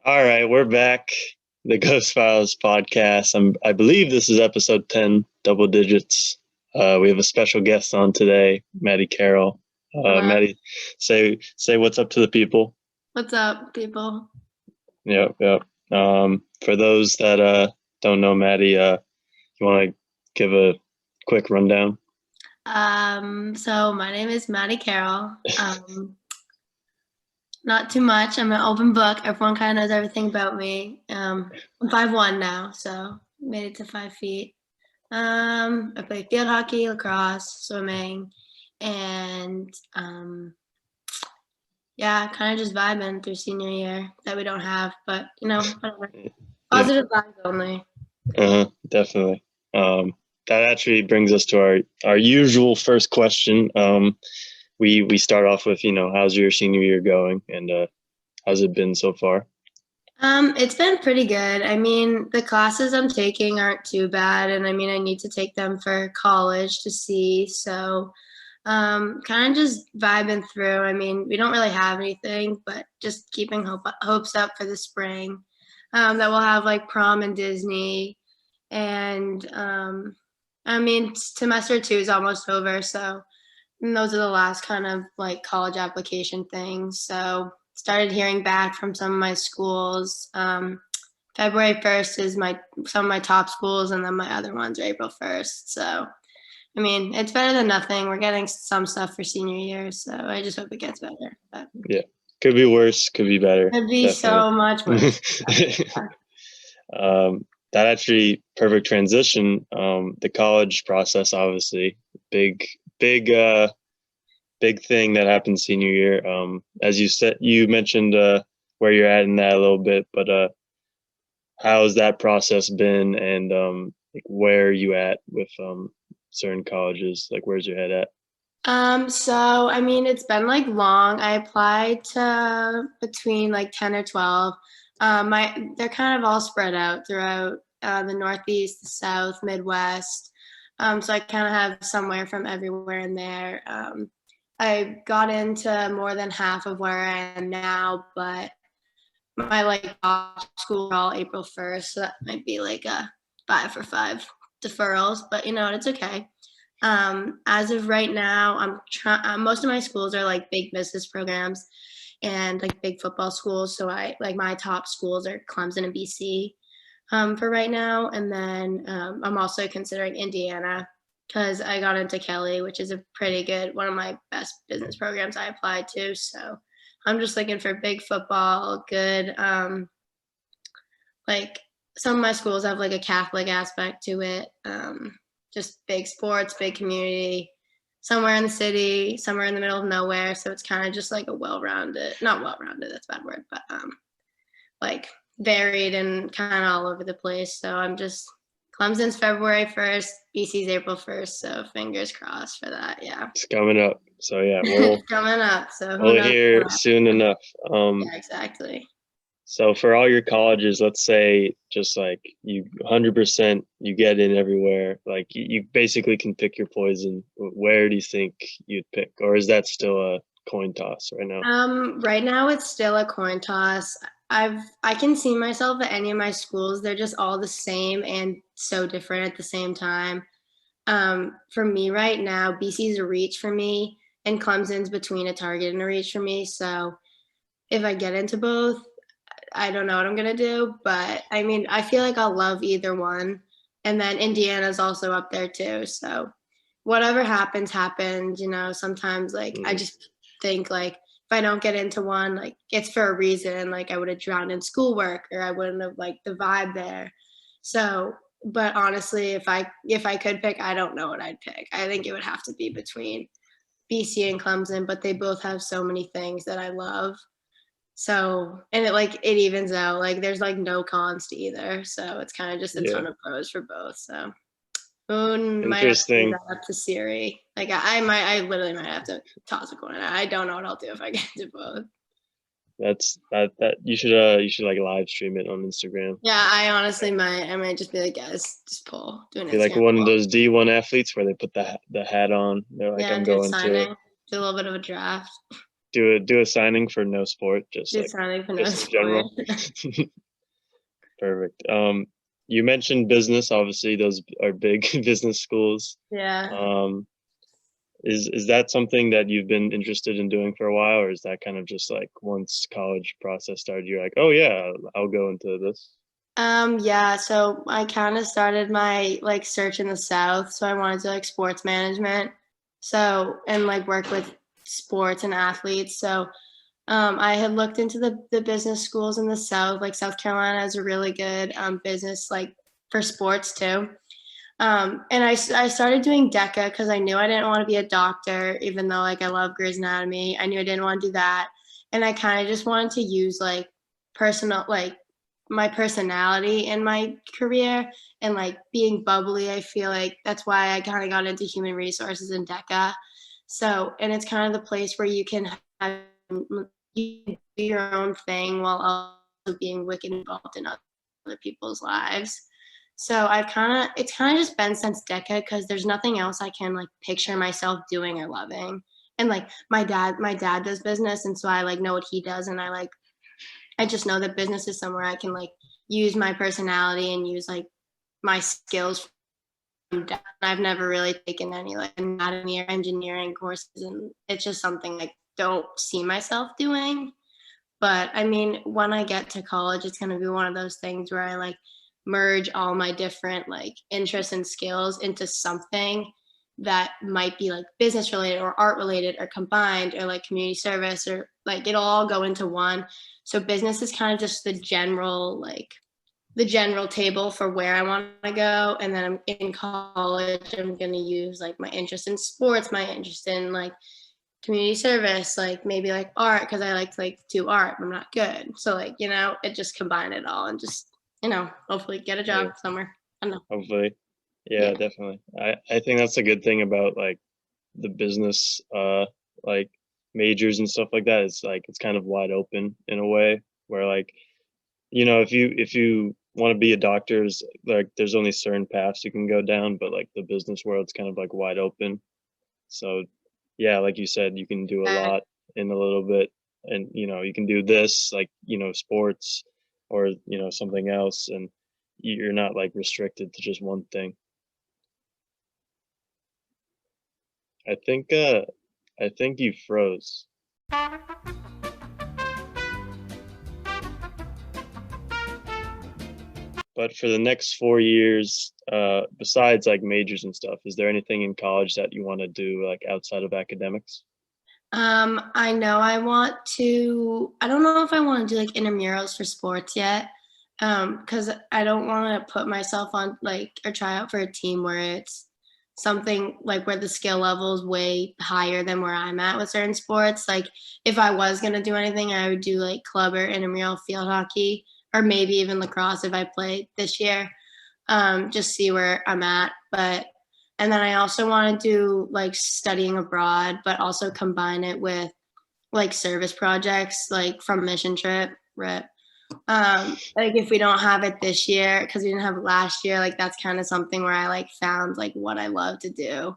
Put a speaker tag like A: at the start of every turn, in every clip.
A: All right, we're back. The Ghost Files podcast. I believe this is episode 10, double digits. We have a special guest on today, Maddy Carroll.
B: Hello.
A: Maddy, say what's up to the people.
B: What's up, people?
A: Yep, yep. For those that don't know Maddy, you want to give a quick rundown?
B: So my name is Maddy Carroll. Not too much. I'm an open book. Everyone kind of knows everything about me. I'm 5'1" now, so made it to 5 feet. I play field hockey, lacrosse, swimming, and yeah, kind of just vibing through senior year that we don't have, but whatever.
A: Yeah,
B: Positive vibes only.
A: definitely. That actually brings us to our usual first question. We start off with, how's your senior year going, and how's it been so far?
B: It's been pretty good. I mean, the classes I'm taking aren't too bad, and I mean, I need to take them for college to see. So, kind of just vibing through. I mean, we don't really have anything, but just keeping hopes up for the spring. That we'll have like prom and Disney, and I mean, semester 2 is almost over, so and those are the last kind of like college application things. So started hearing back from some of my schools. February 1st is some of my top schools, and then my other ones are April 1st. So I mean, it's better than nothing. We're getting some stuff for senior year, so I just hope it gets better. But
A: Yeah, could be worse, could be better.
B: could be
A: Definitely.
B: so much worse.
A: That actually perfect transition. The college process, obviously, big, big, big thing that happened senior year. As you mentioned where you're at in that a little bit, but how's that process been, and like where are you at with certain colleges? Like, where's your head at?
B: So I mean, it's been like long. I applied to between like 10 or 12. They're kind of all spread out throughout the Northeast, the South, Midwest. So I kind of have somewhere from everywhere in there. I got into more than half of where I am now, but my like top school are all April 1st, so that might be like a 5 for 5 deferrals, but it's okay. As of right now, I'm trying. Most of my schools are like big business programs and like big football schools. So I like my top schools are Clemson and BC for right now, and then I'm also considering Indiana because I got into Kelly, which is a pretty good one of my best business programs I applied to. So I'm just looking for big football, good. Like some of my schools have like a Catholic aspect to it. Just big sports, big community, somewhere in the city, somewhere in the middle of nowhere. So it's kind of just like a not well-rounded, that's a bad word, but like varied and kind of all over the place. So I'm just Clemson's February 1st, BC's April 1st. So fingers crossed for that. Yeah.
A: It's coming up, so yeah,
B: It's coming up. So who
A: we'll
B: knows?
A: hear soon enough.
B: Yeah, exactly.
A: So for all your colleges, let's say just like you 100% you get in everywhere, like you basically can pick your poison. Where do you think you'd pick? Or is that still a coin toss right now?
B: Right now it's still a coin toss. I can see myself at any of my schools. They're just all the same and so different at the same time. For me right now, BC's a reach for me, and Clemson's between a target and a reach for me. So if I get into both, I don't know what I'm gonna do. But I mean, I feel like I'll love either one. And then Indiana's also up there too. So whatever happens, happens. Sometimes like I just think like if I don't get into one, like it's for a reason. Like I would have drowned in schoolwork, or I wouldn't have liked the vibe there. So, but honestly, if I could pick, I don't know what I'd pick. I think it would have to be between BC and Clemson, but they both have so many things that I love. So, and it evens out. Like there's like no cons to either. So it's kind of just a
A: Yeah,
B: ton of pros for both. So Moon might have to leave
A: interesting.
B: that up to Siri. Like I literally might have to toss a coin. I don't know what I'll do if I get to both.
A: That you should like live stream it on Instagram.
B: Yeah, I honestly might. I might just be like, guys, just do an
A: Be like
B: Instagram
A: one of
B: poll.
A: those D1 athletes where they put the hat on. They're like,
B: Yeah,
A: I'm
B: do a
A: going to.
B: signing, do a little bit of a draft.
A: do a signing for no sport,
B: Just sounding for no
A: just in
B: sport.
A: general. Perfect. You mentioned business. Obviously, those are big business schools.
B: Yeah.
A: Um, is that something that you've been interested in doing for a while, or is that kind of just like once college process started, you're like, oh yeah, I'll go into this?
B: Yeah, so I kind of started my like search in the South. So I wanted to like sports management. So and like work with sports and athletes. So I had looked into the business schools in the South, like South Carolina has a really good business like for sports too. And I started doing DECA because I knew I didn't want to be a doctor, even though like I love Grey's Anatomy. I knew I didn't want to do that. And I kind of just wanted to use like personal, like my personality in my career and like being bubbly. I feel like that's why I kind of got into human resources in DECA. So, and it's kind of the place where you can have you can do your own thing while also being wicked involved in other people's lives. So it's kind of just been since DECA because there's nothing else I can like picture myself doing or loving. And like my dad does business, and so I like know what he does, and I just know that business is somewhere I can like use my personality and use like my skills. I've never really taken any like anatomy or engineering courses, and it's just something I don't see myself doing. But I mean, when I get to college, it's going to be one of those things where I like merge all my different like interests and skills into something that might be like business related or art related or combined or like community service or like it'll all go into one. So business is kind of just the general table for where I want to go. And then I'm in college, I'm going to use like my interest in sports, my interest in like community service, like maybe like art because I like to like do art. I'm not good, so like it just combine it all and just hopefully get a
A: Yeah,
B: job somewhere. I don't know.
A: hopefully. Yeah,
B: Yeah,
A: definitely. I think that's a good thing about like the business like majors and stuff like that. It's like it's kind of wide open in a way where like if you want to be a doctor, like there's only certain paths you can go down, but like the business world's kind of like wide open. So yeah, like you said, you can do a lot in a little bit, and you can do this like sports or something else, and you're not like restricted to just one thing. I think you froze. But for the next 4 years, besides like majors and stuff, is there anything in college that you want to do like outside of academics?
B: I know I don't know if I want to do like intramurals for sports yet. Because I don't want to put myself on like or try out for a team where it's something like where the skill level is way higher than where I'm at with certain sports. Like if I was gonna do anything, I would do like club or intramural field hockey or maybe even lacrosse if I played this year. Just see where I'm at. But and then I also want to do like studying abroad, but also combine it with like service projects, like from mission trip. Right. Like if we don't have it this year because we didn't have it last year, like that's kind of something where I like found like what I love to do,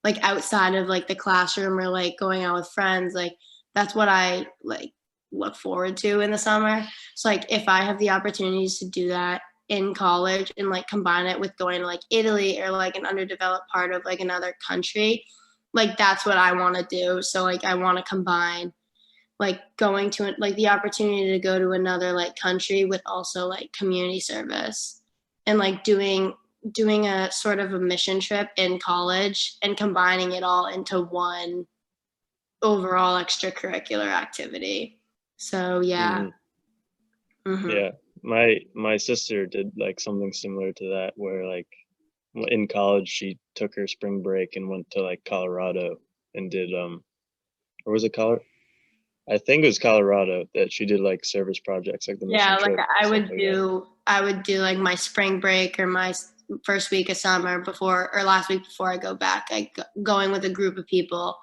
B: like outside of like the classroom or like going out with friends. Like that's what I like look forward to in the summer. So like if I have the opportunities to do that in college and like combine it with going to like Italy or like an underdeveloped part of like another country, like that's what I want to do. So like I want to combine like going to like the opportunity to go to another like country with also like community service and like doing a sort of a mission trip in college and combining it all into one overall extracurricular activity. So yeah.
A: Hmm.
B: Hmm.
A: Yeah, my sister did like something similar to that, where like in college she took her spring break and went to like Colorado and did or was it Colorado? I think it was Colorado that she did like service projects like the mission
B: Yeah, like
A: trip and stuff like that.
B: I would do like my spring break or my first week of summer before or last week before I go back. Going with a group of people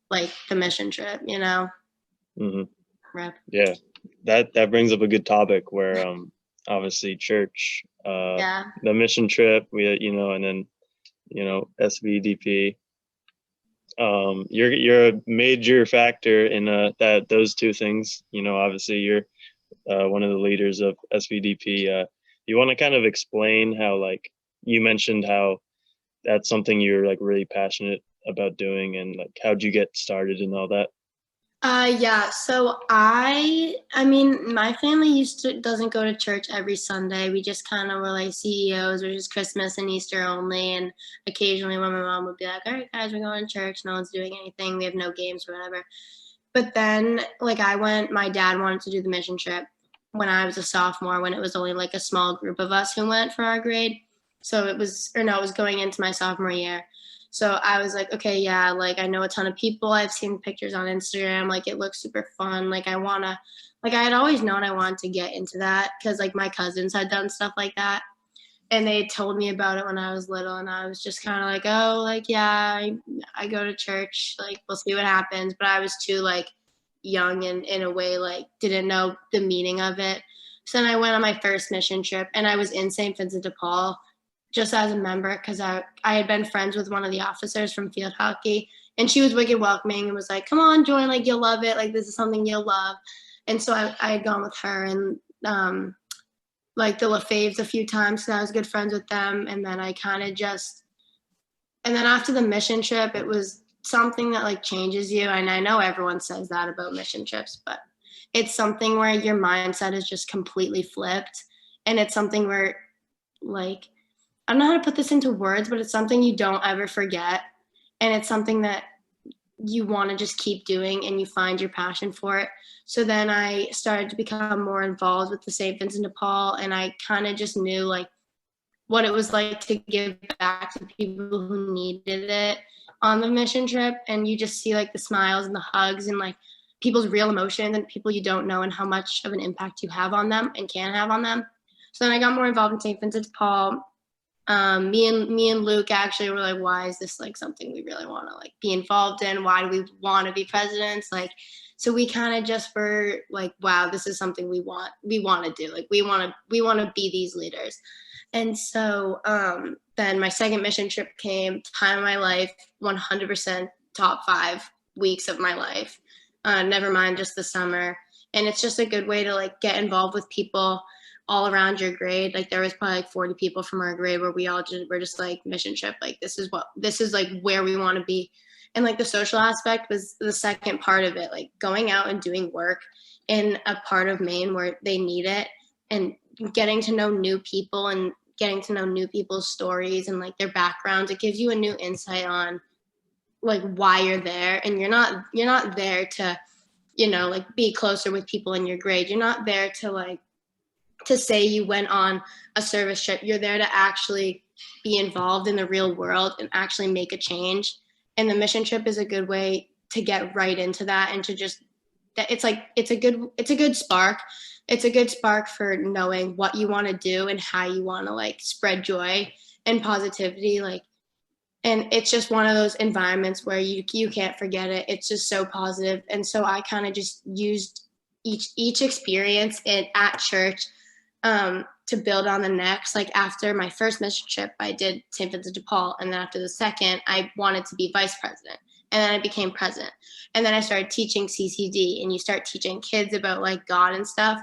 B: like the mission trip.
A: Hmm.
B: Rep.
A: Yeah, that brings up a good topic where obviously church,
B: Yeah.
A: the mission trip, we and then SVDP. You're a major factor in that those two things. You know, obviously you're one of the leaders of SVDP. You want to kind of explain how, like, you mentioned how that's something you're like really passionate about doing, and like how'd you get started and all that?
B: Yeah, so I mean, my family doesn't go to church every Sunday. We just kind of were like CEOs, which is Christmas and Easter only. And occasionally when my mom would be like, all right, guys, we're going to church. No one's doing anything. We have no games or whatever. But then, like, my dad wanted to do the mission trip when I was a sophomore, when it was only like a small group of us who went for our grade. So it was, or no, it was going into my sophomore year. So I was like, okay, yeah, like I know a ton of people. I've seen pictures on Instagram. Like it looks super fun. Like like I had always known I wanted to get into that because like my cousins had done stuff like that. And they told me about it when I was little. And I was just kind of like, oh, like, yeah, I go to church. Like, we'll see what happens. But I was too like young and in a way, like didn't know the meaning of it. So then I went on my first mission trip and I was in St. Vincent de Paul just as a member because I had been friends with one of the officers from field hockey and she was wicked welcoming and was like, come on, join, like you'll love it, like this is something you'll love. And so I had gone with her and like the LaFaves a few times because I was good friends with them. And then I kind of just, and then after the mission trip, it was something that like changes you. And I know everyone says that about mission trips, but it's something where your mindset is just completely flipped. And it's something where like I don't know how to put this into words, but it's something you don't ever forget. And it's something that you want to just keep doing and you find your passion for it. So then I started to become more involved with the St. Vincent de Paul. And I kind of just knew like what it was like to give back to people who needed it on the mission trip. And you just see like the smiles and the hugs and like people's real emotions and people you don't know and how much of an impact you have on them and can have on them. So then I got more involved in St. Vincent de Paul. Me and Luke actually were like, why is this like something we really want to like be involved in? Why do we want to be presidents? Like, so we kind of just were like, wow, this is something we want to do. Like we want to be these leaders. And so then my second mission trip came, time of my life, 100% top 5 weeks of my life. Never mind just the summer. And it's just a good way to like get involved with people all around your grade. Like there was probably like 40 people from our grade where we all were just like mission trip. Like this is like where we want to be. And like the social aspect was the second part of it, like going out and doing work in a part of Maine where they need it and getting to know new people and getting to know new people's stories and like their backgrounds. It gives you a new insight on like why you're there. And you're not there to, like be closer with people in your grade. You're not there to like to say you went on a service trip. You're there to actually be involved in the real world and actually make a change. And the mission trip is a good way to get right into that and to just it's a good spark. It's a good spark for knowing what you want to do and how you want to like spread joy and positivity. Like, and it's just one of those environments where you can't forget it. It's just so positive. And so I kind of just used each experience at church to build on the next. Like after my first mission trip, I did St. Vincent de Paul. And then after the second, I wanted to be vice president. And then I became president. And then I started teaching CCD, and you start teaching kids about like God and stuff.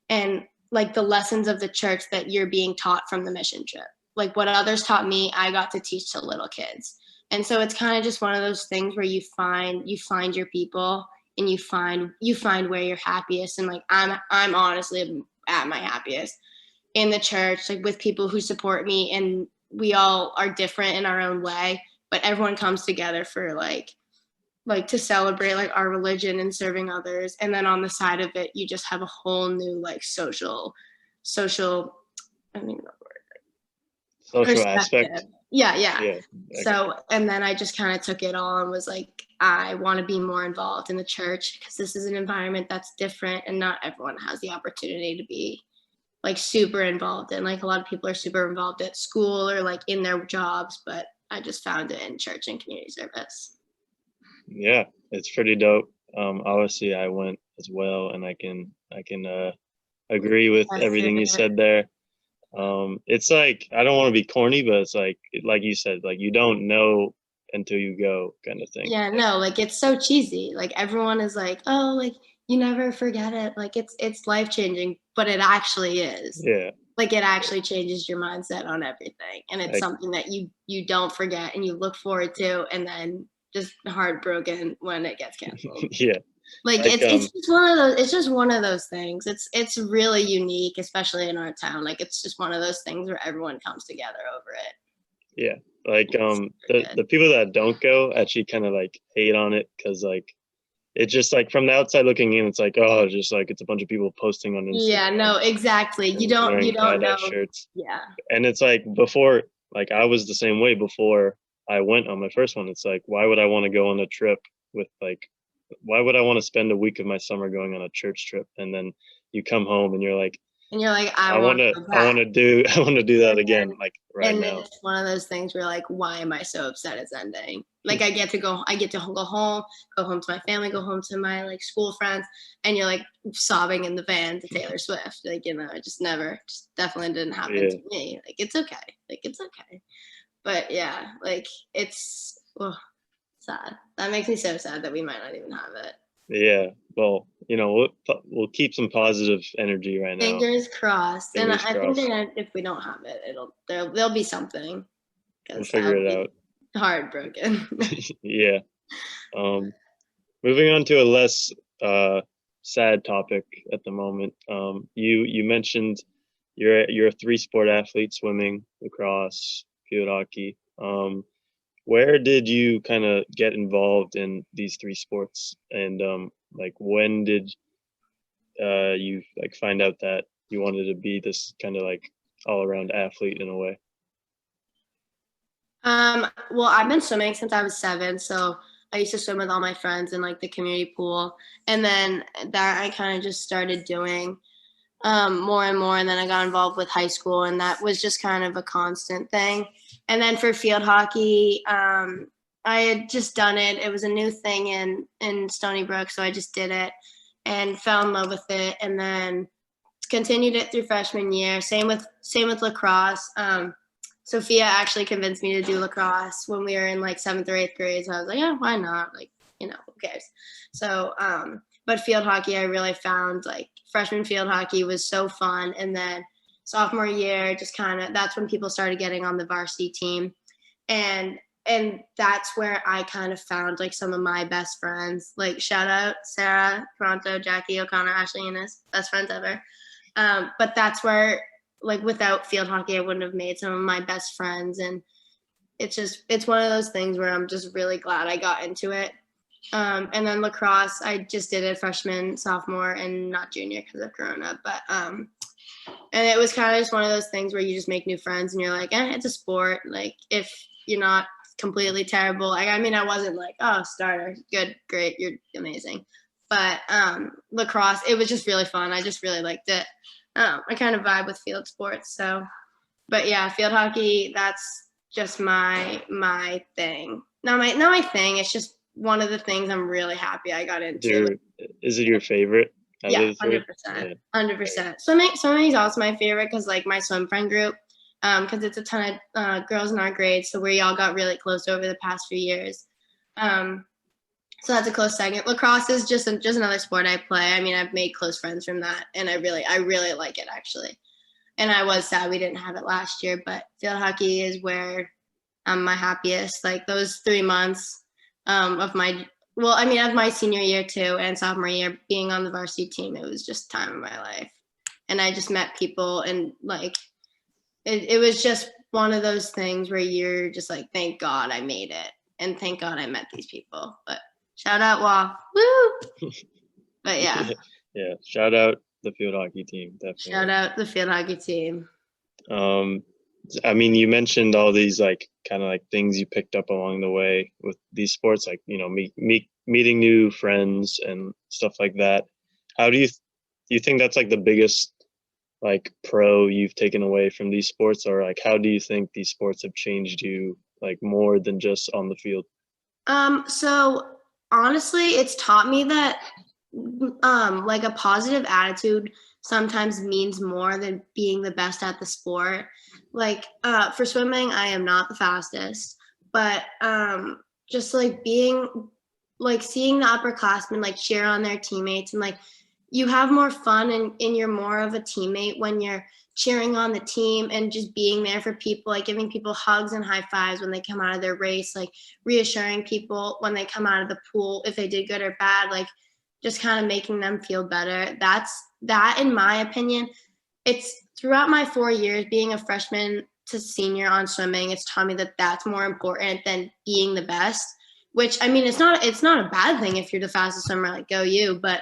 B: And like the lessons of the church that you're being taught from the mission trip. Like what others taught me, I got to teach to little kids. And so it's kind of just one of those things where you find your people and you find where you're happiest. And like I'm honestly at my happiest in the church, like with people who support me, and we all are different in our own way, but everyone comes together for like to celebrate like our religion and serving others. And then on the side of it, you just have a whole new like social, I mean,
A: Social
B: perspective.
A: aspect.
B: Yeah, yeah.
A: Yeah. Okay.
B: So, and then I just kind of took it all and was like, I want to be more involved in the church because this is an environment that's different and not everyone has the opportunity to be like super involved in. Like a lot of people are super involved at school or like in their jobs, but I just found it in church and community service.
A: Yeah, it's pretty dope. Obviously I went as well, and I can agree with everything you said there. It's like, I don't want to be corny, but it's like you said, like you don't know until you go kind of thing.
B: Yeah, no, like, it's so cheesy. Like, everyone is like, "Oh, like, you never forget it." Like, it's life-changing, but it actually is.
A: Yeah.
B: Like, it actually changes your mindset on everything, and it's
A: Like,
B: something that you don't forget and you look forward to, and then just heartbroken when it gets canceled.
A: yeah.
B: Like,
A: Like,
B: it's just one of those things. It's really unique, especially in our town. Like, it's just one of those things where everyone comes together over it.
A: yeah. Like,
B: It's really
A: the
B: good.
A: people that don't go actually kind of like hate on it because like it's just like from the outside looking in, it's like, oh, just like it's a bunch of people posting on
B: Yeah,
A: Instagram
B: no, exactly.
A: and
B: You
A: wearing
B: don't
A: badass
B: know.
A: shirts.
B: Yeah.
A: And it's like before, like I was the same way before I went on my first one. It's like, why would I want to go on a trip with like, why would I want to spend a week of my summer going on a church trip? And then you come home and you're like,
B: And you're like, "I wanna go
A: I want
B: back."
A: to do, I want to do that
B: And
A: again,
B: then
A: like right
B: and then
A: now.
B: it's one of those things where like, "Why am I so upset it's ending?" Like, I get to go home to my family, go home to my, like, school friends, and you're, like, sobbing in the van to Taylor Swift. Like, it just definitely didn't happen
A: Yeah.
B: to me. Like, it's okay. Like, it's okay. But yeah, like, it's ugh, sad. That makes me so sad that we might not even have it.
A: Yeah. Well, we'll keep some positive energy right now.
B: Fingers crossed, and
A: Fingers
B: I think
A: crossed.
B: if we don't have it, there'll be something
A: We'll
B: because that
A: figure
B: would
A: it
B: be
A: out.
B: heartbroken.
A: Yeah. Um, Moving on to a less uh, sad topic at the moment. You mentioned you're a three sport athlete: swimming, lacrosse, field hockey. Where did you kind of get involved in these three sports, and like when did you like find out that you wanted to be this kind of like all around athlete in a way?
B: Well, I've been swimming since I was 7, so I used to swim with all my friends in like the community pool, and then that I kind of just started doing more and more, and then I got involved with high school, and that was just kind of a constant thing. And then for field hockey, I had just done it. It was a new thing in Stony Brook, so I just did it and fell in love with it, and then continued it through freshman year. Same with lacrosse. Sophia actually convinced me to do lacrosse when we were in like 7th or 8th grade. So I was like, yeah, why not? Like, who cares? So, but field hockey, I really found like freshman field hockey was so fun. And then sophomore year, just kind of, that's when people started getting on the varsity team. And, and that's where I kind of found like some of my best friends, like shout out Sarah, Toronto, Jackie, O'Connor, Ashley, Innes, best friends ever. But that's where, like, without field hockey, I wouldn't have made some of my best friends. And it's one of those things where I'm just really glad I got into it. And then lacrosse, I just did it freshman, sophomore, and not junior because of Corona. But and it was kind of just one of those things where you just make new friends and you're like, it's a sport. Like, if you're not completely terrible, I mean, I wasn't like, oh, starter, good, great, you're amazing. But lacrosse, it was just really fun. I just really liked it. I kind of vibe with field sports. So, but yeah, field hockey, that's just my thing. Not my thing. It's just one of the things I'm really happy I got into.
A: Is it your favorite out
B: Yeah,
A: of the three?
B: 100%,
A: Yeah.
B: 100%. Swimming is also my favorite because like my swim friend group, because it's a ton of girls in our grade, so we all got really close over the past few years. Um, so that's a close second. Lacrosse is just another sport I play. I mean, I've made close friends from that, and I really like it actually. And I was sad we didn't have it last year, but field hockey is where I'm my happiest. Like those 3 months of my of my senior year too and sophomore year being on the varsity team, it was just time of my life. And I just met people and like it was just one of those things where you're just like, thank God I made it. And thank God I met these people. But shout out WAF. Woo! But yeah.
A: Yeah. Shout out the field hockey team,
B: Shout
A: definitely.
B: out the field hockey team.
A: Um, I mean, you mentioned all these like kind of like things you picked up along the way with these sports, like meeting new friends and stuff like that. How do you think that's like the biggest like pro you've taken away from these sports, or like how do you think these sports have changed you like more than just on the field?
B: So honestly, it's taught me that like a positive attitude sometimes means more than being the best at the sport. Like for swimming, I am not the fastest, but just like being like seeing the upperclassmen like cheer on their teammates, and like you have more fun and you're more of a teammate when you're cheering on the team and just being there for people, like giving people hugs and high fives when they come out of their race, like reassuring people when they come out of the pool if they did good or bad, like just kind of making them feel better. That in my opinion, it's throughout my 4 years being a freshman to senior on swimming, it's taught me that that's more important than being the best. Which I mean, it's not a bad thing if you're the fastest swimmer, like go you, but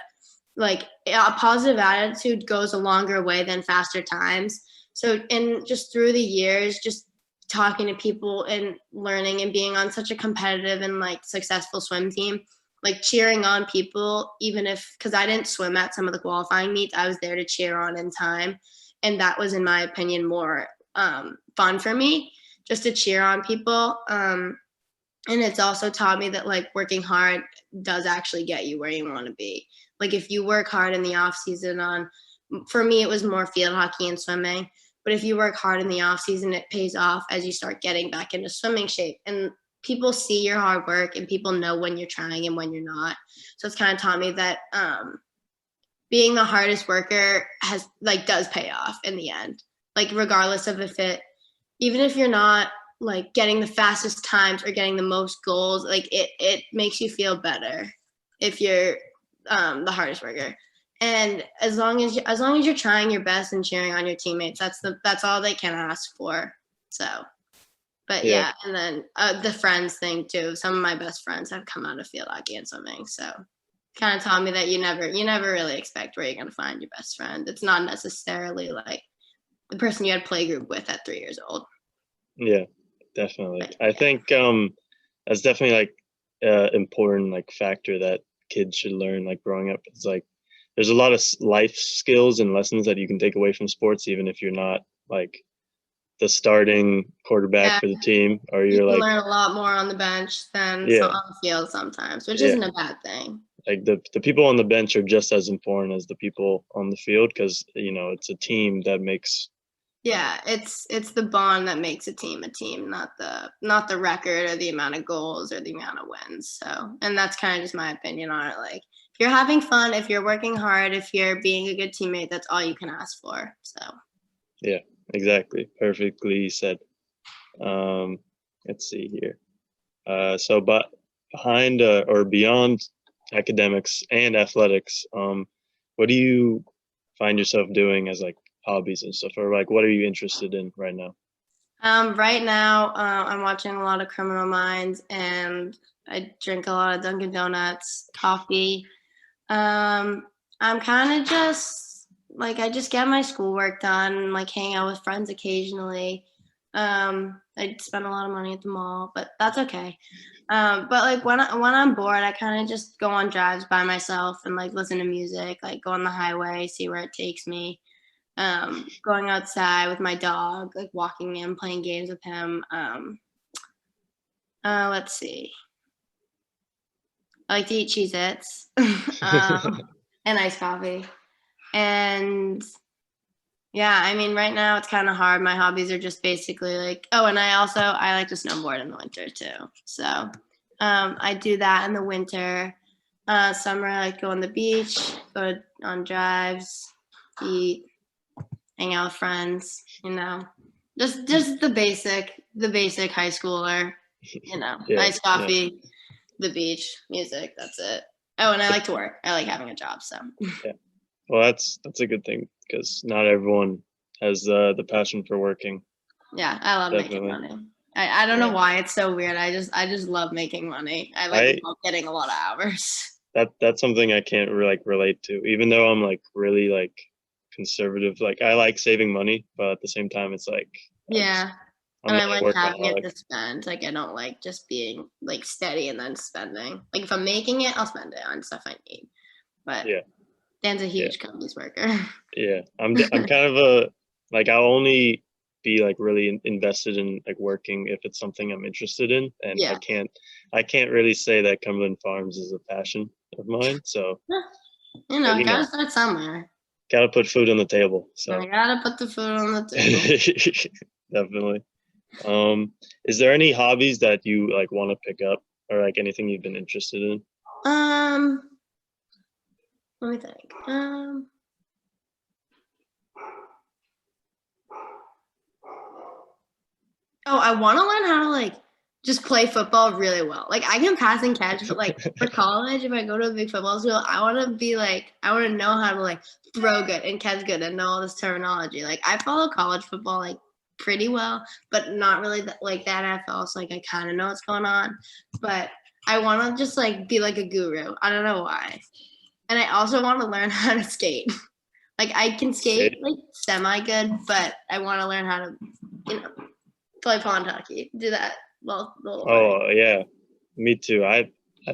B: like a positive attitude goes a longer way than faster times. So, and just through the years, just talking to people and learning and being on such a competitive and like successful swim team, like cheering on people, even if, because I didn't swim at some of the qualifying meets, I was there to cheer on in time. And that was, in my opinion, more fun for me, just to cheer on people. And it's also taught me that like working hard does actually get you where you want to be. Like if you work hard in the off season on, for me, it was more field hockey and swimming. But if you work hard in the off season, it pays off as you start getting back into swimming shape. And people see your hard work and people know when you're trying and when you're not. So it's kind of taught me that being the hardest worker has like does pay off in the end. Like regardless of if it, even if you're not like getting the fastest times or getting the most goals, like it makes you feel better if you're the hardest worker. And as long as you're trying your best and cheering on your teammates, that's all they can ask for. So, but yeah, and then the friends thing too. Some of my best friends have come out of field hockey and swimming, so kind of taught me that you never really expect where you're gonna find your best friend. It's not necessarily like the person you had playgroup with at 3 years old.
A: Yeah, definitely.
B: But,
A: I think that's definitely like important like factor that kids should learn like growing up. It's like there's a lot of life skills and lessons that you can take away from sports, even if you're not like the starting quarterback for the team, or
B: you
A: you're
B: can
A: like
B: learn a lot more on the bench than
A: yeah,
B: on the field sometimes, which
A: yeah.
B: isn't a bad thing.
A: Like the people on the bench are just as important as the people on the field because you know it's a team that makes.
B: Yeah, it's the bond that makes a team, not the record or the amount of goals or the amount of wins. So, and that's kind of just my opinion on it. Like, if you're having fun, if you're working hard, if you're being a good teammate, that's all you can ask for. So,
A: Yeah, exactly, perfectly said. Let's see here. But behind or beyond academics and athletics, what do you find yourself doing as like hobbies and stuff, or like what are you interested in right now?
B: right now, I'm watching a lot of Criminal Minds, and I drink a lot of Dunkin' Donuts, coffee. I'm kind of just like I just get my schoolwork done, like hang out with friends occasionally. I spend a lot of money at the mall, but that's okay. But like when I'm bored, I kind of just go on drives by myself and like listen to music, like go on the highway, see where it takes me. Going outside with my dog, like walking in, playing games with him. Let's see. I like to eat Cheez-Its and iced coffee. And yeah, I mean, right now it's kind of hard. My hobbies are just basically like, oh, and I like to snowboard in the winter too. So I do that in the winter. Summer, I like to go on the beach, go on drives, eat, hang out with friends, just the basic high schooler,
A: Yeah,
B: iced coffee, the beach, music, that's it. Oh, and I like to work. I like having a job, so.
A: yeah. Well, that's a good thing because not everyone has the passion for working.
B: Yeah, I love making
A: Definitely.
B: money. I don't know
A: Yeah.
B: why it's so weird. I just love making money. I like love getting a lot of hours.
A: That's something I can't really like relate to, even though I'm like really like conservative. Like I like saving money, but at the same time, it's like
B: Yeah,
A: I'm
B: and I
A: not a
B: like having it
A: workaholic.
B: to spend. Like I don't like just being like steady and then spending. Like if I'm making it, I'll spend it on stuff I need. But
A: Yeah,
B: Dan's a
A: yeah,
B: huge company's worker.
A: yeah. I'm kind of a like I'll only be like really invested in like working if it's something I'm interested in, and
B: Yeah.
A: I can't really say that Cumberland Farms is a passion of mine. So, but you know,
B: Gotta start somewhere.
A: gotta put food on the table.
B: I
A: So
B: gotta put the food on the table.
A: definitely. Is there any hobbies that you like want to pick up, or like anything you've been interested in?
B: Um, let me think. Oh, I want to learn how to like just play football really well. Like I can pass and catch, but like for college, if I go to a big football school, I want to be like I want to know how to like throw good and catch good and know all this terminology. Like I follow college football like pretty well, but not really like that NFL. So like I kind of know what's going on, but I want to just like be like a guru. I don't know why. And I also want to learn how to skate. Like I can skate
A: Skate?
B: like semi good, but I want to learn how to, play pond hockey. Do that well the whole way.
A: Oh yeah, me too. I've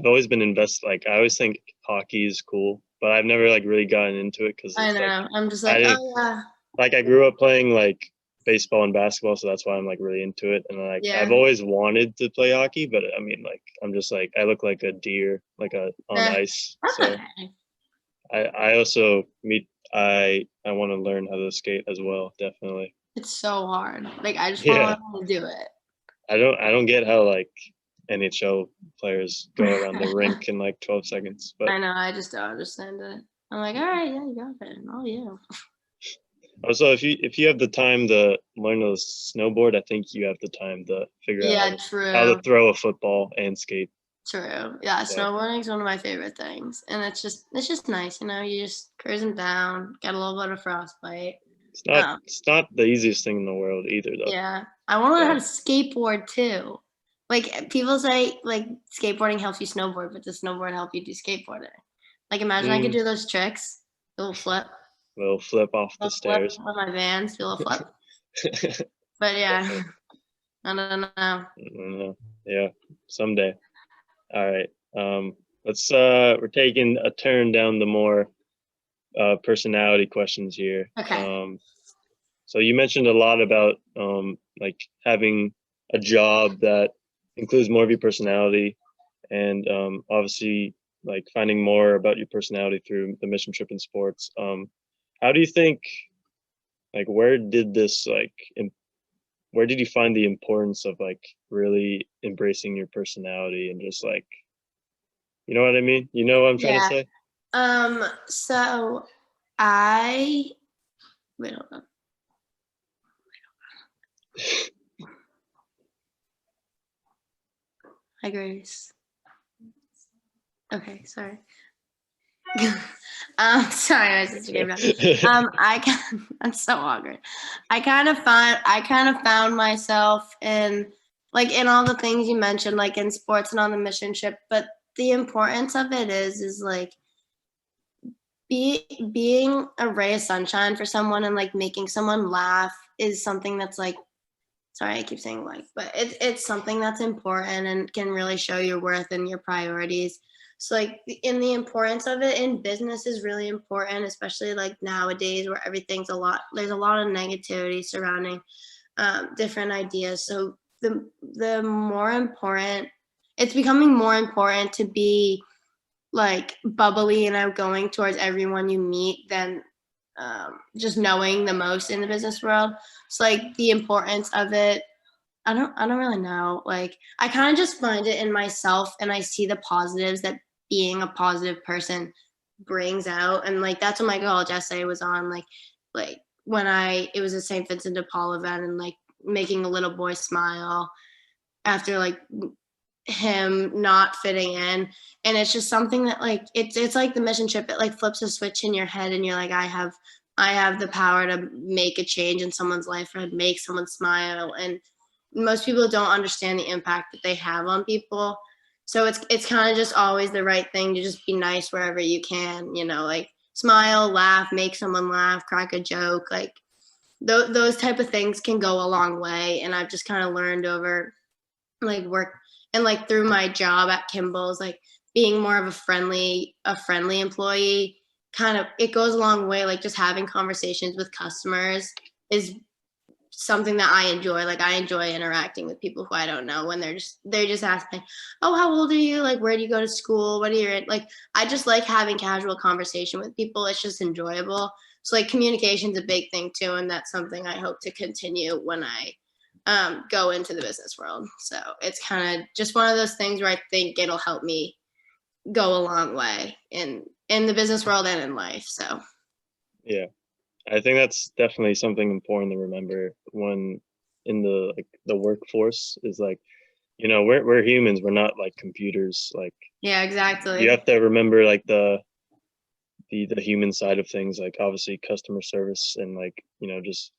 A: always been invested. Like I always think hockey is cool, but I've never like really gotten into it because
B: I
A: it's like
B: know. I'm just
A: I
B: like,
A: didn't
B: oh yeah,
A: like I grew up playing like baseball and basketball, so that's why I'm like really into it. And like I've
B: yeah.
A: always wanted to play hockey, but I mean like I'm just like I look like a deer like a on ice.
B: That's
A: So
B: okay.
A: I also meet I want to learn how to skate as well, definitely.
B: It's so hard. Like I just want to
A: Yeah.
B: learn how to do it.
A: I don't get how like NHL players go around the rink in like 12 seconds, but
B: I know. I just don't understand it. I'm like, all right, yeah, you got it. Oh yeah.
A: also if you have the time to learn to snowboard, I think you have the time to figure out
B: Yeah,
A: how to
B: true.
A: throw a football and skate.
B: True. Yeah,
A: So
B: snowboarding is one of my favorite things, and it's just nice. You just cruising down, got a little bit of frostbite.
A: it's not
B: Um,
A: it's not the easiest thing in the world either though.
B: yeah, I want to learn how
A: So
B: to skateboard too. Like people say, like skateboarding helps you snowboard, but does snowboard help you do skateboarding? Like imagine I could
A: mm,
B: do those tricks, little flip,
A: we'll flip off the
B: little flip
A: stairs.
B: on my Vans, do a little flip. But yeah,
A: Definitely.
B: I don't know.
A: Yeah, someday. All right. Let's we're taking a turn down the more personality questions here.
B: Okay.
A: So you mentioned a lot about like having a job that includes more of your personality, and obviously like finding more about your personality through the mission trip in sports. How do you think like where did you find the importance of like really embracing your personality and just like you know what I mean? You know what I'm trying to
B: Yeah.
A: say?
B: So I wait, hold on. Hi, Grace. Okay, sorry. Sorry, my sister came down. That's so awkward. I kind of found myself in like in all the things you mentioned, like in sports and on the mission trip. But the importance of it is like being a ray of sunshine for someone and like making someone laugh is something that's like sorry, I keep saying like, but it's something that's important and can really show your worth and your priorities. So like in the importance of it in business is really important, especially like nowadays where there's a lot of negativity surrounding different ideas. So the more important it's becoming more important to be like bubbly and outgoing towards everyone you meet than just knowing the most in the business world. So like the importance of it, I don't really know. Like I kind of just find it in myself and I see the positives that being a positive person brings out. And like that's what my college essay was on. Like when it was a St. Vincent de Paul event and like making a little boy smile after like him not fitting in, and it's just something that like it's like the mission trip, it like flips a switch in your head and you're like I have the power to make a change in someone's life or make someone smile, and most people don't understand the impact that they have on people. So it's kind of just always the right thing to just be nice wherever you can, like smile, laugh, make someone laugh, crack a joke, like those type of things can go a long way. And I've just kind of learned over like work and like through my job at Kimball's, like being more of a friendly employee, kind of it goes a long way. Like just having conversations with customers is something that I enjoy. Like I enjoy interacting with people who I don't know when they're just asking, oh, how old are you? Like where do you go to school? What are you like? I just like having casual conversation with people. It's just enjoyable. So like communication's a big thing too, and that's something I hope to continue when I go into the business world. So it's kind of just one of those things where I think it'll help me go a long way in the business world and in life. So
A: Yeah, I think that's definitely something important to remember when in the like the workforce is like, we're humans, we're not like computers. Like
B: yeah,
A: you
B: exactly.
A: have to remember like the human side of things, like obviously customer service and like, just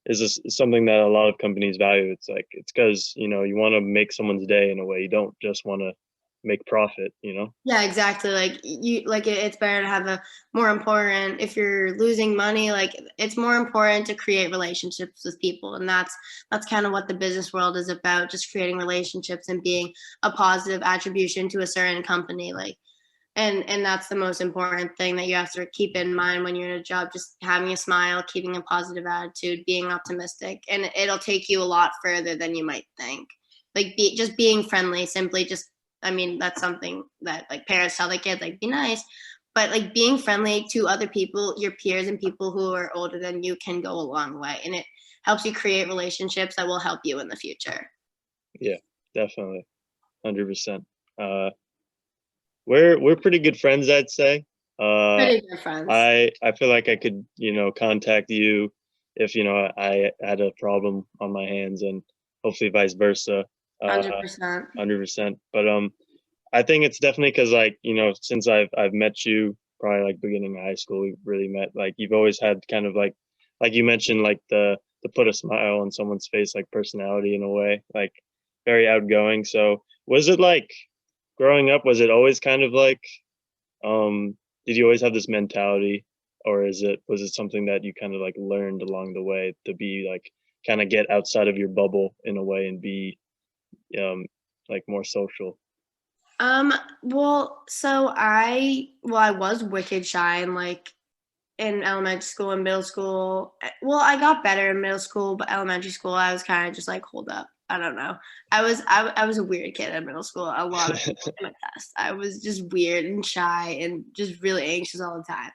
A: is this something that a lot of companies value. It's like it's because, you want to make someone's day in a way. You don't just want to make profit.
B: Yeah, exactly. Like you, like it's better to have a more important. If you're losing money, like it's more important to create relationships with people, and that's kind of what the business world is about. Just creating relationships and being a positive attribution to a certain company. Like, and that's the most important thing that you have to keep in mind when you're in a job. Just having a smile, keeping a positive attitude, being optimistic, and it'll take you a lot further than you might think. Like just being friendly, simply just, I mean, that's something that like parents tell their kids, like be nice, but like being friendly to other people, your peers and people who are older than you can go a long way, and it helps you create relationships that will help you in the future.
A: Yeah, definitely, 100%. Uh, we're pretty good friends, I'd say. Uh,
B: Pretty good friends.
A: I feel like I could, contact you if, I had a problem on my hands, and hopefully vice versa.
B: 100%.
A: 100%. But I think it's definitely because, like, since I've met you probably like beginning of high school, we really met. Like you've always had kind of like you mentioned, like the put a smile on someone's face, like personality in a way, like very outgoing. So was it like growing up? Was it always kind of like did you always have this mentality, or was it something that you kind of like learned along the way to be like kind of get outside of your bubble in a way and be um like more social?
B: Um, well, I was wicked shy and like in elementary school and middle school. Well, I got better in middle school, but elementary school, I was kind of just like, hold up. I don't know. I was a weird kid in middle school. A lot of people in my test. I was just weird and shy and just really anxious all the time.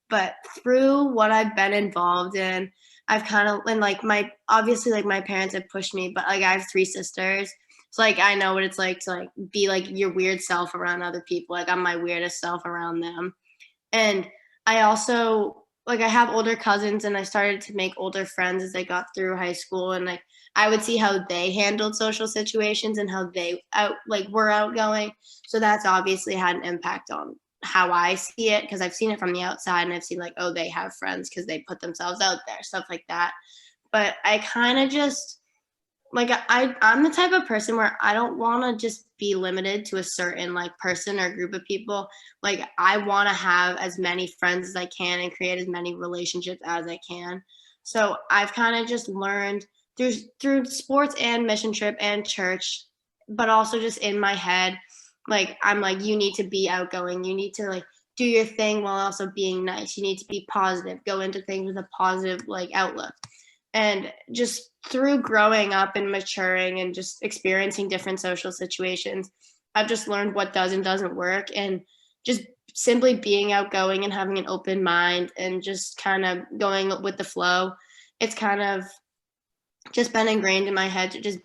B: But through what I've been involved in, I've kind of, and like obviously like my parents have pushed me, but like I have three sisters. So like I know what it's like to like be like your weird self around other people. Like I'm my weirdest self around them. And I also like I have older cousins and I started to make older friends as I got through high school, and like I would see how they handled social situations and how they were outgoing. So that's obviously had an impact on how I see it because I've seen it from the outside and I've seen like, oh, they have friends because they put themselves out there, stuff like that. But I kind of just like I'm the type of person where I don't want to just be limited to a certain like person or group of people. Like I want to have as many friends as I can and create as many relationships as I can. So I've kind of just learned through sports and mission trip and church, but also just in my head, like I'm like you need to be outgoing. You need to like do your thing while also being nice. You need to be positive. Go into things with a positive like outlook. And just through growing up and maturing and just experiencing different social situations, I've just learned what does and doesn't work. And just simply being outgoing and having an open mind and just kind of going with the flow, it's kind of just been ingrained in my head to just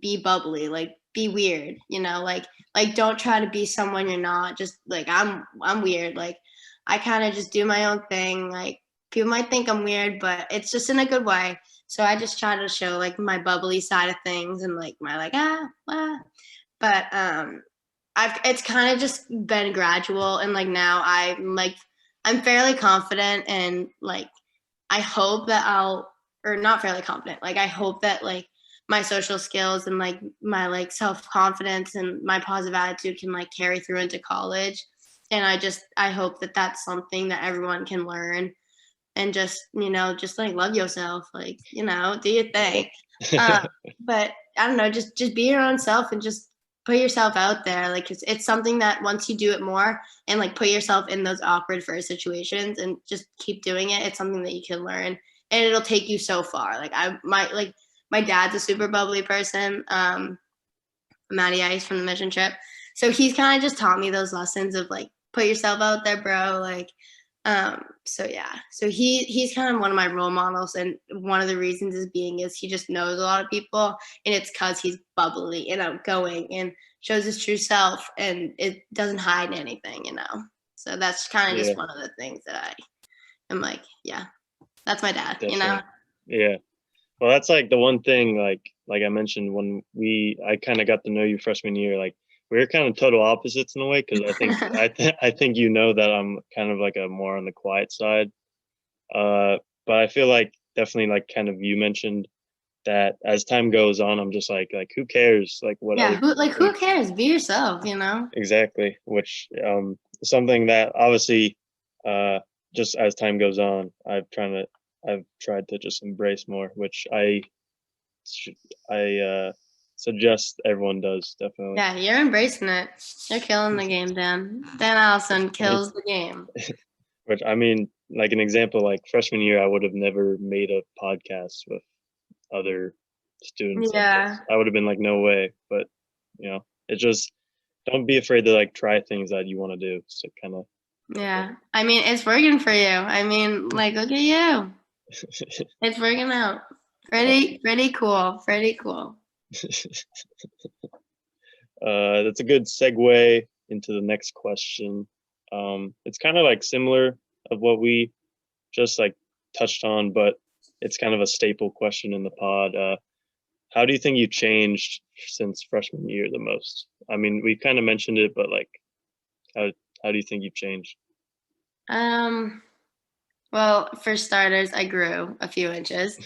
B: be bubbly, like be weird, like don't try to be someone you're not. Just like I'm weird. Like I kind of just do my own thing. Like people might think I'm weird, but it's just in a good way. So I just try to show like my bubbly side of things and like my like but I've it's kind of just been gradual and like now I'm fairly confident and like I hope that I'll or not fairly confident. Like I hope that like my social skills and like my like self-confidence and my positive attitude can like carry through into college. And I hope that that's something that everyone can learn and just, just like love yourself, like, do your thing. Uh, but I don't know, just be your own self and just put yourself out there. Like it's something that once you do it more and like put yourself in those awkward first situations and just keep doing it, it's something that you can learn and it'll take you so far. Like my dad's a super bubbly person. Maddy Ice from the mission trip. So he's kind of just taught me those lessons of like put yourself out there, bro. Like So yeah, so he's kind of one of my role models, and one of the reasons is he just knows a lot of people, and it's because he's bubbly and outgoing and shows his true self, and it doesn't hide anything. So that's kind of
A: Yeah,
B: just one of the things that I am like, yeah, that's my dad.
A: definitely. Yeah. Well, that's like the one thing, like I mentioned when I kind of got to know you freshman year, like we are kind of total opposites in a way because I think that I'm kind of like a more on the quiet side. But I feel like definitely like kind of you mentioned that as time goes on, I'm just like who cares like what
B: Yeah,
A: other
B: who
A: people
B: like who
A: think.
B: cares? Be yourself.
A: Exactly, which something that obviously uh just as time goes on, I've tried to just embrace more, which should I suggest everyone does definitely.
B: Yeah, you're embracing it. You're killing the game, Dan. Dan Allison
A: Thank
B: kills the game.
A: Which I mean, like an example, like freshman year, I would have never made a podcast with other students like
B: Yeah,
A: this. I would have been like, no way. But it's just don't be afraid to like try things that you want to do. So kind of.
B: yeah. I mean, it's working for you. I mean, like, look at you. It's working out. Pretty cool. Pretty cool.
A: That's a good segue into the next question. It's kind of like similar of what we just like touched on, but it's kind of a staple question in the pod. How do you think you changed since freshman year the most? I mean, we kind of mentioned it, but like, how how do you think you've changed?
B: Um, well, for starters, I grew a few inches.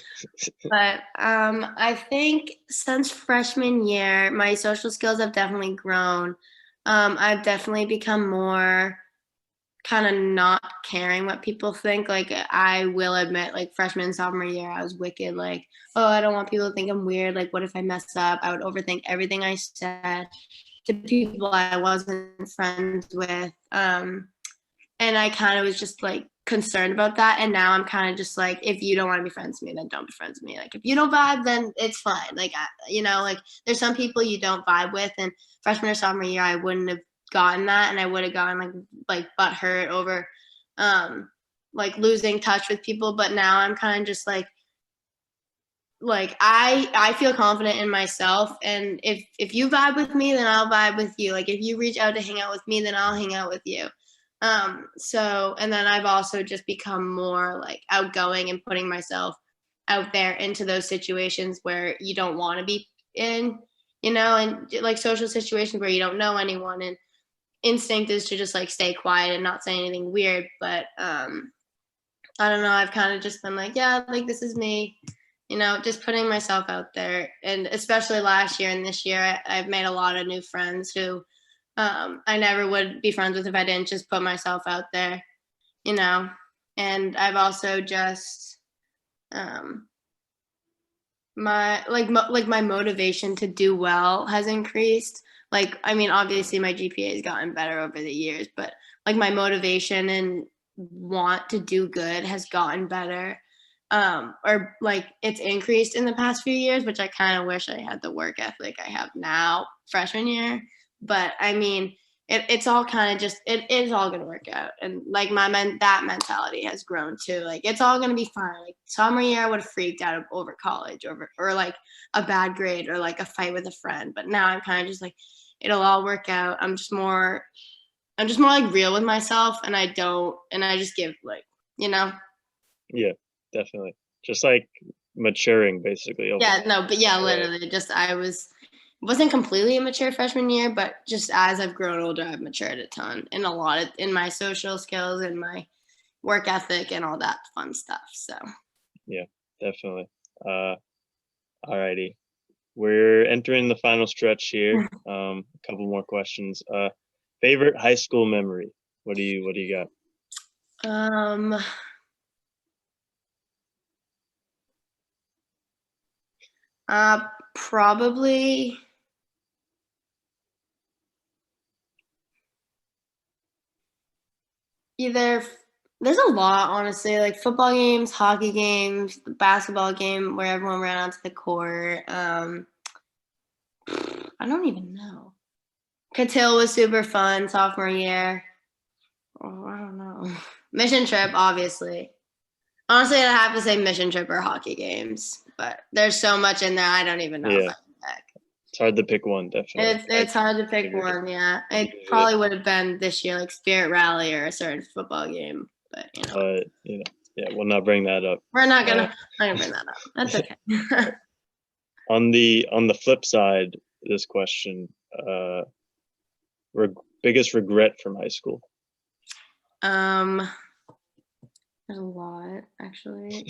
B: But I think since freshman year, my social skills have definitely grown. I've definitely become more kind of not caring what people think. Like I will admit, like freshman and sophomore year, I was wicked. Like, oh, I don't want people to think I'm weird. Like, what if I mess up? I would overthink everything I said to people I wasn't friends with. And I kind of was just like concerned about that. And now I'm kind of just like, if you don't want to be friends with me, then don't be friends with me. Like, if you don't vibe, then it's fine. Like, like there's some people you don't vibe with. And freshman or sophomore year, I wouldn't have gotten that. And I would have gotten like butt hurt over, like losing touch with people. But now I'm kind of just like I feel confident in myself, and if you vibe with me, then I'll vibe with you. Like if you reach out to hang out with me, then I'll hang out with you. So and then I've also just become more like outgoing and putting myself out there into those situations where you don't want to be in, and like social situations where you don't know anyone, and instinct is to just like stay quiet and not say anything weird. But I don't know, I've kind of just been like, yeah, like this is me, just putting myself out there. And especially last year and this year, I've made a lot of new friends who I never would be friends with if I didn't just put myself out there. And I've also just um, my motivation to do well has increased. Like, I mean, obviously my GPA has gotten better over the years, but like my motivation and want to do good has gotten better. Or like it's increased in the past few years, which I kind of wish I had the work ethic I have now freshman year. But I mean, it's all kind of just it is all gonna work out, and like that mentality has grown too. Like it's all gonna be fine. Like summer year, I would have freaked out over college, or like a bad grade, or like a fight with a friend. But now I'm kind of just like, it'll all work out. I'm just more like real with myself, and I just give like.
A: Yeah, definitely. Just like maturing basically over
B: Yeah, no, but yeah,
A: the way.
B: literally, just wasn't completely immature freshman year, but just as I've grown older, I've matured a ton in in my social skills and my work ethic and all that fun stuff. So
A: Yeah, definitely. Uh, Alrighty. We're entering the final stretch here. A couple more questions. Favorite high school memory? What do you got?
B: um probably either there's a lot, honestly, like football games, hockey games, the basketball game where everyone ran onto the court. I don't even know. Catil was super fun sophomore year. Oh, I don't know. Mission trip, obviously. Honestly, I'd have to say mission trip or hockey games, but there's so much in there. I don't even know if
A: Yeah,
B: I can pick.
A: it's hard to pick one, definitely.
B: It's hard to
A: I
B: pick
A: agree.
B: one. Yeah, it
A: Usually,
B: probably would have been this year, like Spirit Rally or a certain football game. But
A: yeah, we'll not bring that up.
B: we're not gonna bring that up. That's okay.
A: On the flip side, this question, biggest regret from high school.
B: There's a lot actually.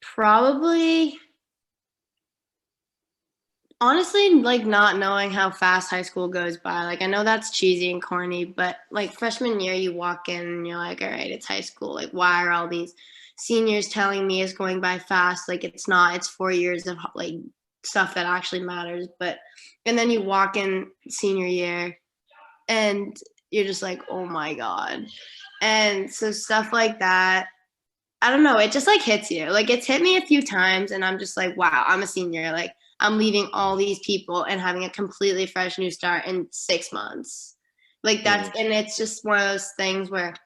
B: Probably. Honestly, like not knowing how fast high school goes by. Like I know that's cheesy and corny, but like freshman year you walk in and you're like, all right, it's high school. Like why are all these seniors telling me it's going by fast? Like it's not. It's 4 years of like stuff that actually matters. But and then you walk in senior year and you're just like, oh my God. And so stuff like that, I don't know, it just like hits you. Like it's hit me a few times and I'm just like, wow, I'm a senior. Like I'm leaving all these people and having a completely fresh new start in 6 months. Like that's and it's just one of those things where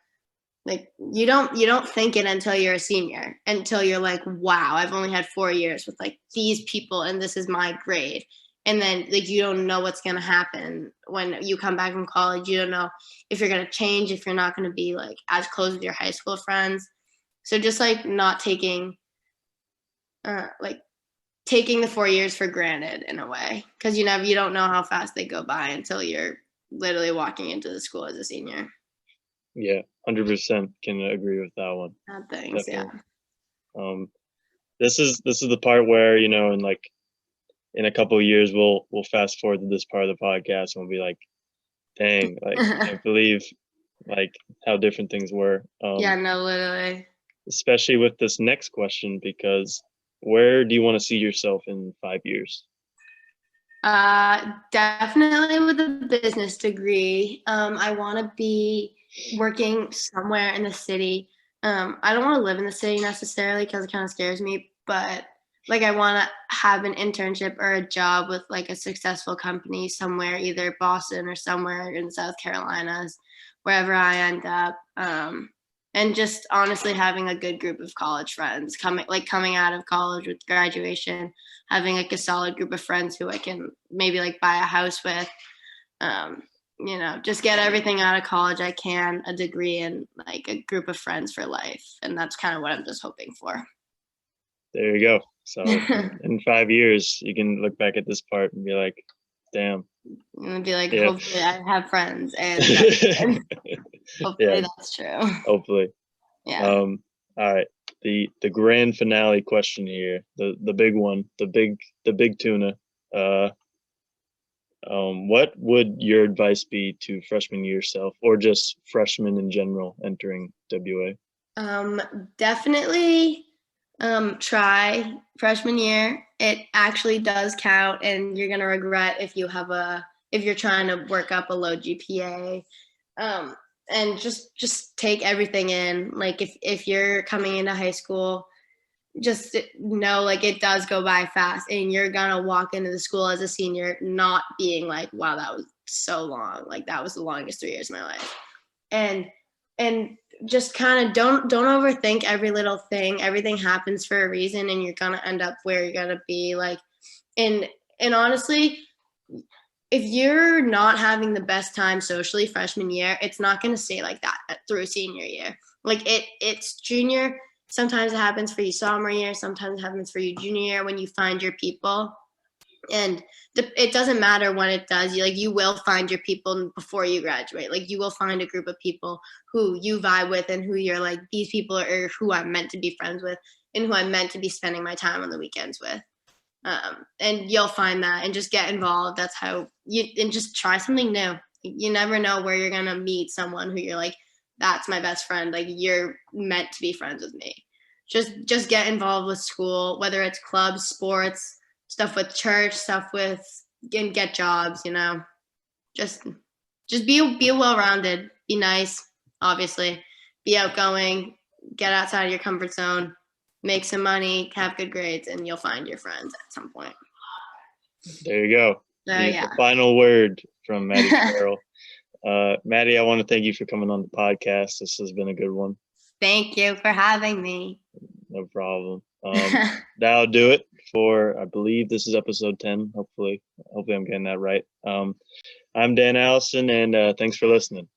B: like you don't think it until you're a senior, until you're like, wow, I've only had 4 years with like these people and this is my grade. And then like you don't know what's gonna happen when you come back from college. You don't know if you're gonna change, if you're not gonna be like as close with your high school friends. So just like not like taking the 4 years for granted in a way, because you don't know how fast they go by until you're literally walking into the school as a senior.
A: Yeah, 100% can agree with that one.
B: Things,
A: Definitely. Yeah. This is the part where in a couple of years we'll fast forward to this part of the podcast and we'll be like, dang, like I can't believe like how different things were.
B: Yeah, no, literally.
A: Especially with this next question, because where do you want to see yourself in 5 years?
B: Definitely with a business degree. I want to be working somewhere in the city. I don't want to live in the city necessarily because it kind of scares me, but like I want to have an internship or a job with like a successful company somewhere, either Boston or somewhere in South Carolinas, wherever I end up. And just honestly having a good group of college friends coming out of college with graduation, having like a solid group of friends who I can maybe like buy a house with. Just get everything out of college I can, a degree and like a group of friends for life. And that's kind of what I'm just hoping for.
A: There you go. So in 5 years, you can look back at this part and be like, damn.
B: And be like, yeah. Hopefully I have friends and hopefully that's true.
A: Hopefully.
B: Yeah.
A: All right. The grand finale question here, the big one, the big tuna. What would your advice be to freshman year self, or just freshmen in general entering WA?
B: Definitely try freshman year. It actually does count, and you're gonna regret if you're trying to work up a low GPA. And just take everything in. Like if you're coming into high school, just know like it does go by fast, and you're gonna walk into the school as a senior not being like, wow, that was so long. Like that was the longest 3 years of my life. And just kind of don't overthink every little thing. Everything happens for a reason, and you're gonna end up where you're gonna be. Like, and honestly, if you're not having the best time socially freshman year, it's not gonna stay like that through senior year. Like it's junior. Sometimes it happens for you sophomore year. Sometimes it happens for you junior year when you find your people. And it doesn't matter when it does. You will find your people before you graduate. Like you will find a group of people who you vibe with and who you're like, these people are who I'm meant to be friends with and who I'm meant to be spending my time on the weekends with. And you'll find that and just get involved. That's how and just try something new. You never know where you're going to meet someone who you're like, that's my best friend. Like you're meant to be friends with me. Just get involved with school, whether it's clubs, sports, stuff with church, stuff with and get jobs, just be well-rounded, be nice, obviously, be outgoing, get outside of your comfort zone, make some money, have good grades, and you'll find your friends at some point.
A: There you go. The final word from Maddy Carroll. Maddy, I want to thank you for coming on the podcast. This has been a good one.
B: Thank you for having me.
A: No problem. That'll do it for, I believe this is episode 10. Hopefully I'm getting that right. I'm Dan Allison, and thanks for listening.